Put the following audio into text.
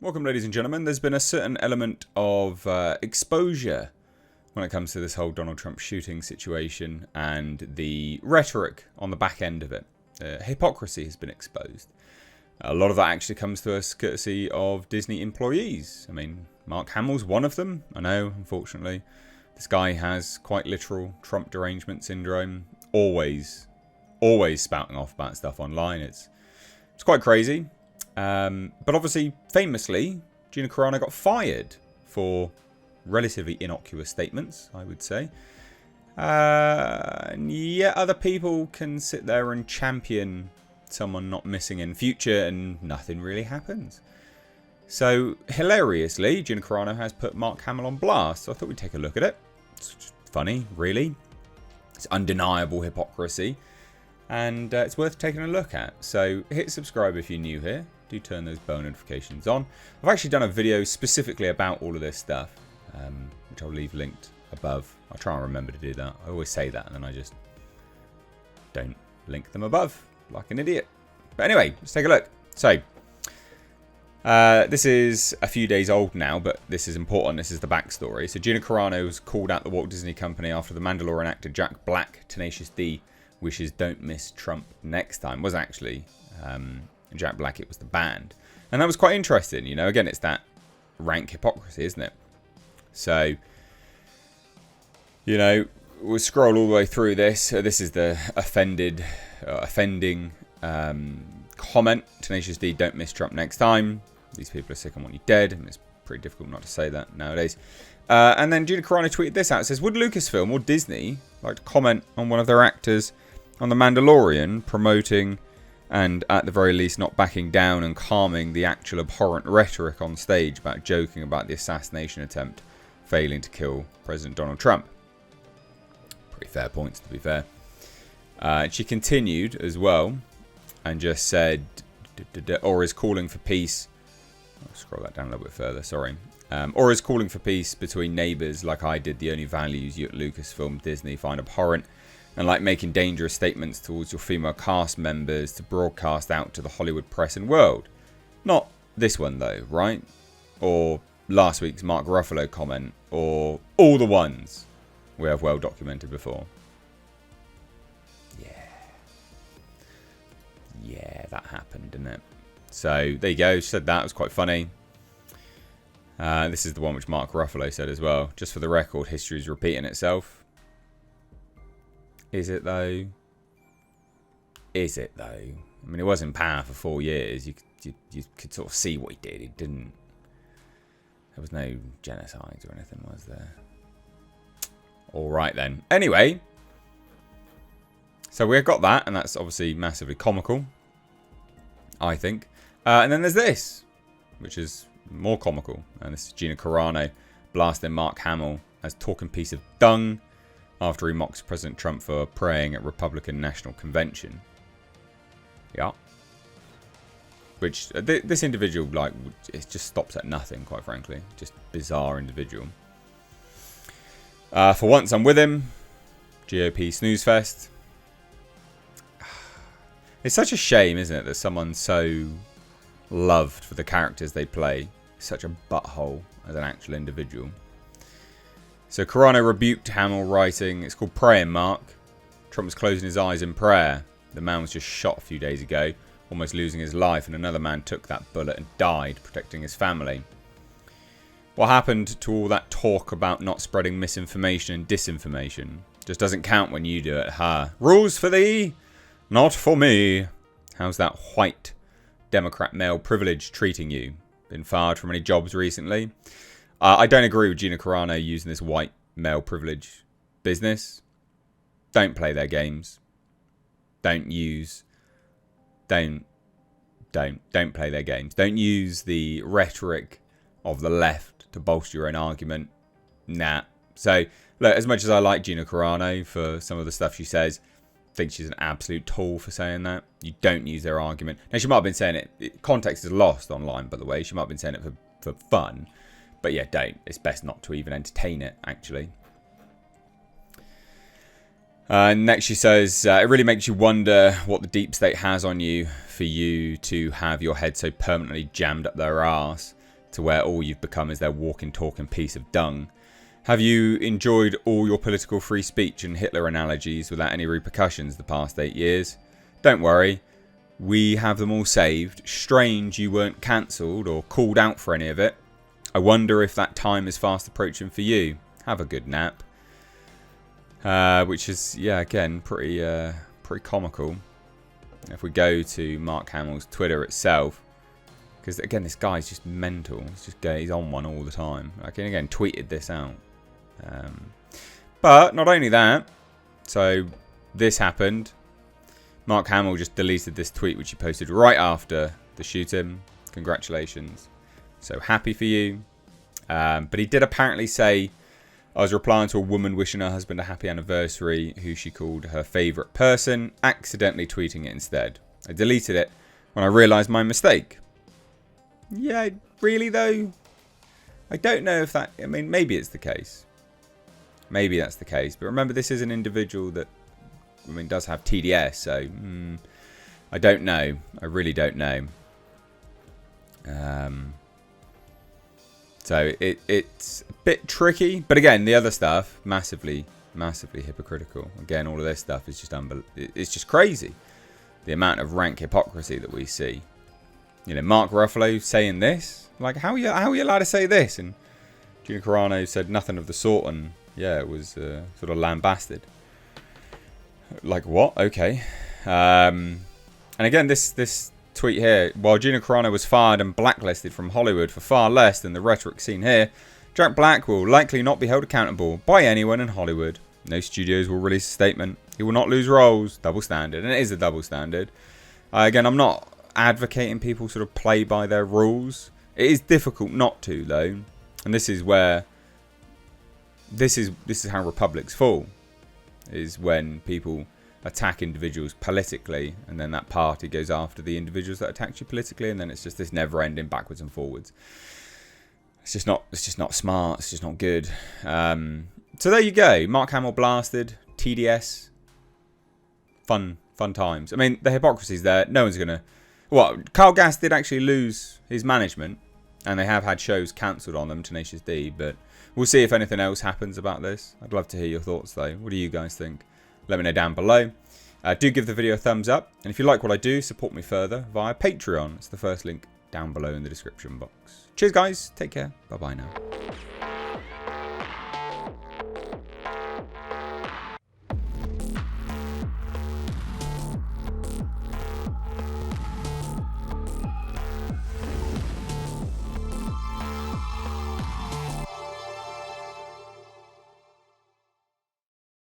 Welcome, ladies and gentlemen. There's been a certain element of exposure when it comes to this whole Donald Trump shooting situation and the rhetoric on the back end of it. Hypocrisy has been exposed. A lot of that actually comes to us courtesy of Disney employees. I mean, Mark Hamill's one of them. I know, unfortunately. This guy has quite literal Trump derangement syndrome. Always spouting off about stuff online. It's quite crazy. But obviously, famously, Gina Carano got fired for relatively innocuous statements, I would say. And yet other people can sit there and champion someone not missing in future and nothing really happens. So, hilariously, Gina Carano has put Mark Hamill on blast. So I thought we'd take a look at it. It's just funny, really. It's undeniable hypocrisy. And it's worth taking a look at. So hit subscribe if you're new here. Do turn those bell notifications on. I've actually done a video specifically about all of this stuff, which I'll leave linked above. I'll try and remember to do that. I always say that and then I just don't link them above like an idiot. But anyway, let's take a look. So this is a few days old now, but this is important. This is the backstory. So Gina Carano's called out the Walt Disney Company after the Mandalorian actor Jack Black, Tenacious D, wishes don't miss Trump next time. It was actually Jack Black, it was the band. And that was quite interesting. You know, again, it's that rank hypocrisy, isn't it? So, you know, we'll scroll all the way through this. This is the offending comment. Tenacious D, don't miss Trump next time. These people are sick and want you dead. And it's pretty difficult not to say that nowadays. And then Gina Carano tweeted this out. It says, would Lucasfilm or Disney like to comment on one of their actors on The Mandalorian promoting and at the very least not backing down and calming the actual abhorrent rhetoric on stage about joking about the assassination attempt failing to kill President Donald Trump? Pretty fair points, to be fair. She continued as well and just said, or is calling for peace. I'll scroll that down a little bit further, sorry. Or is calling for peace between neighbours like I did the only values you at Lucasfilm Disney find abhorrent, and like making dangerous statements towards your female cast members to broadcast out to the Hollywood press and world. Not this one though, right? Or last week's Mark Ruffalo comment, or all the ones we have well documented before. Yeah, that happened, didn't it? So there you go, she said that, it was quite funny. This is the one which Mark Ruffalo said as well. Just for the record, history is repeating itself. Is it though? Is it though? I mean, it was in power for 4 years. You could sort of see what he did. He didn't. There was no genocides or anything, was there? All right then. Anyway, so we've got that, and that's obviously massively comical, I think. And then there's this, which is more comical, and this is Gina Carano blasting Mark Hamill as talking piece of dung after he mocks President Trump for praying at Republican National Convention. Yeah. Which, this individual, like, it just stops at nothing, quite frankly. Just bizarre individual. For once, I'm with him. GOP snooze fest. It's such a shame, isn't it, that someone so loved for the characters they play is such a butthole as an actual individual. So Carano rebuked Hamill, writing, it's called praying, Mark. Trump was closing his eyes in prayer. The man was just shot a few days ago, almost losing his life, and another man took that bullet and died, protecting his family. What happened to all that talk about not spreading misinformation and disinformation? Just doesn't count when you do it, huh? Rules for thee, not for me. How's that white Democrat male privilege treating you? Been fired from any jobs recently? I don't agree with Gina Carano using this white male privilege business. Don't play their games. Don't play their games. Don't use the rhetoric of the left to bolster your own argument. Nah. So, look, as much as I like Gina Carano for some of the stuff she says, I think she's an absolute tool for saying that. You don't use their argument. Now, she might have been saying it. Context is lost online, by the way. She might have been saying it for fun. But yeah, don't. It's best not to even entertain it, actually. Next she says, it really makes you wonder what the deep state has on you for you to have your head so permanently jammed up their arse. to where all you've become is their walking, talking piece of dung. Have you enjoyed all your political free speech and Hitler analogies without any repercussions the past 8 years? Don't worry, we have them all saved. Strange you weren't cancelled or called out for any of it. I wonder if that time is fast approaching for you. Have a good nap. Which is, yeah, again, pretty comical. If we go to Mark Hamill's Twitter itself, because again, this guy's just mental. He's on one all the time. I can again tweeted this out. But not only that, so this happened. Mark Hamill just deleted this tweet which he posted right after the shooting. Congratulations. So happy for you. But he did apparently say, I was replying to a woman wishing her husband a happy anniversary who she called her favourite person, accidentally tweeting it instead. I deleted it when I realised my mistake. Yeah, really though? I don't know if that... I mean, maybe it's the case. Maybe that's the case. But remember, this is an individual that, I mean, does have TDS, so... I don't know. I really don't know. So it's a bit tricky. But again, the other stuff, massively hypocritical. Again, all of this stuff is just it's just crazy. The amount of rank hypocrisy that we see. You know, Mark Ruffalo saying this. Like, how are you allowed to say this? And Gina Carano said nothing of the sort. And yeah, it was sort of lambasted. Like, what? Okay. And again, this tweet here. While Gina Carano was fired and blacklisted from Hollywood for far less than the rhetoric seen here, Jack Black will likely not be held accountable by anyone in Hollywood. No studios will release a statement. He will not lose roles. Double standard. And it is a double standard. Again, I'm not advocating people sort of play by their rules. It is difficult not to, though. And this is where... This is how republics fall. Is when people attack individuals politically, and then that party goes after the individuals that attacked you politically, and then it's just this never-ending backwards and forwards. It's just not smart. It's just not good. So there you go. Mark Hamill blasted. TDS. Fun times. I mean, the hypocrisy's there. No one's gonna. Well, Kyle Gass did actually lose his management, and they have had shows cancelled on them. Tenacious D, but we'll see if anything else happens about this. I'd love to hear your thoughts, though. What do you guys think? Let me know down below. Do give the video a thumbs up. And if you like what I do, support me further via Patreon. It's the first link down below in the description box. Cheers, guys. Take care. Bye-bye now.